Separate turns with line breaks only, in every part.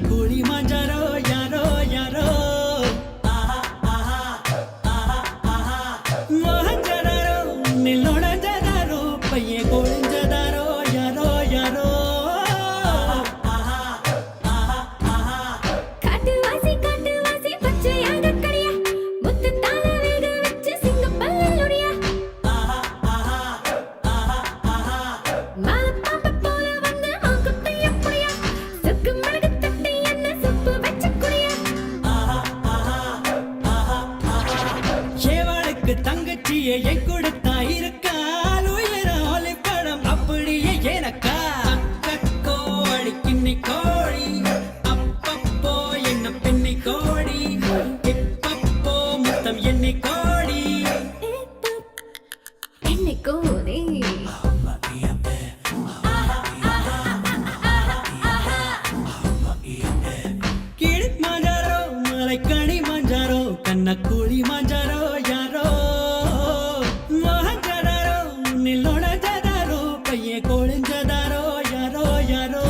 கூலி மாஞ்சாரோ யாரோ யாரோ மோகஞ்சதாரோ நில்லோடஞ்சதாரோ பைய கோழிஞ்சதாரோ யாரோ யாரோ தங்கச்சியை என் கொடுத்தா இருக்கால் உயராலி படம் அப்படியே எனக்கா கோழி கிண்ணி கோழி அப்பப்போ என்ன பெண்ணி கோழி இப்பப்போ முத்தம் எண்ணி கோழி
என்னை கோழி
கிளி மாஞ்சாரோ மலைக்கணி மாஞ்சாரோ கண்ணக்கூலி மாஞ்சாரோ யாரோ மோகஞ்சதாரோ நில்லோடஞ்சதாரோ பைய கோழிஞ்சதாரோ யாரோ யாரோ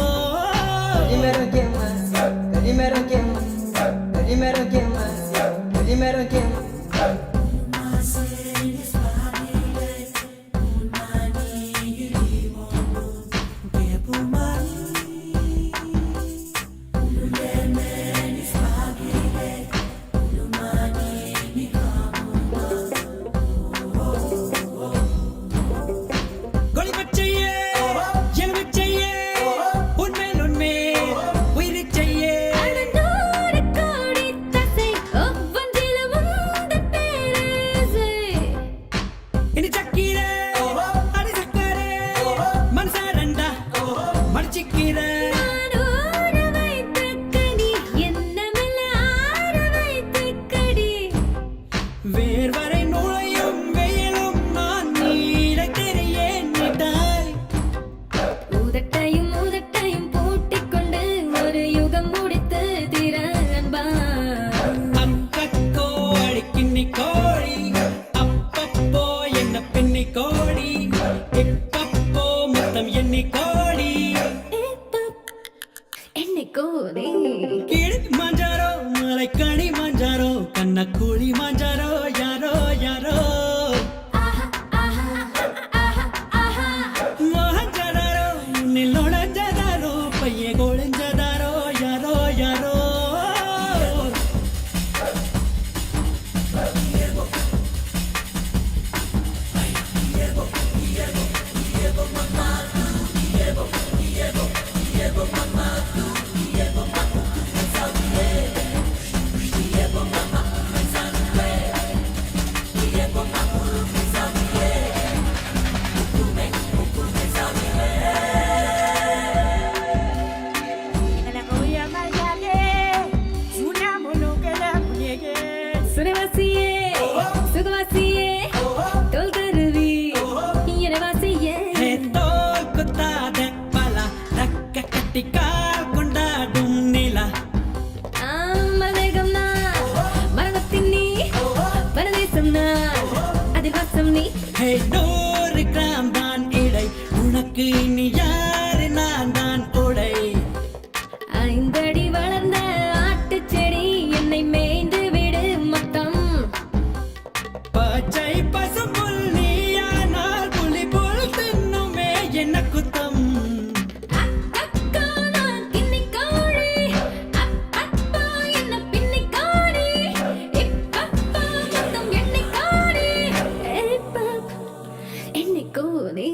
வேர்வரை நுழையும் வெயிலும் நான் நீல தெரியேன்
ஊதட்டையும் ஊதட்டையும் பூட்டிக் கொண்டு ஒரு யுகம் முடித்து திற அன்பா
அக்கோ அடிக்கிண்ணி கோழி அப்பப்போ என்ன பெண்ணி கோழி இப்பப்போ முத்தம் எண்ணி கோழி
என்னை கோழி
கிளி மாஞ்சாரோ மலைக்கணி மாஞ்சாரோ கண்ணக்கூலி மாஞ்சாரோ யாரோ யாரோ மோகஞ்சதாரோ நில்லோடஞ்சதாரோ பைய கோழிஞ்சதாரோ யாரோ யாரோ
சுரவாசியே சுகவாசியே தோல் கருவி எனவாசியே
தோல் குத்தாத பலா ரக்க கட்டிக்கால் கொண்டாடும் நிலா
மரதேகம் நான் மரணத்தின் நீ பரதேசம் நான் அதில் வாசம் நீ
100 கிராம் தான் இடை உனக்கு நீ யாரு நான் தான் உடை
5 அடி வளர்ந்த ஆட்டுச் செடி என்னை மேய்ந்து விடு மொத்தம்
பச்சை பசும்புல் நீயானால் புலி புல் தின்னுமே என்ன குத்தம்
அக்கா நான் கிண்ணி கோழி அப்பப்போ என்ன பின்னி கோழி இப்பப்போ மொத்தம் எண்ணி கோழி என்னை கோழி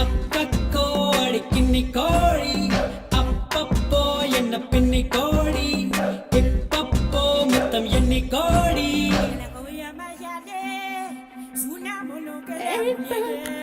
அக்கோ அடிக்கிண்ணி கோழி எண்ணி கோடி இப்பப்போ முத்தம் எண்ணி கோடி
La voy a mayale, una mono que la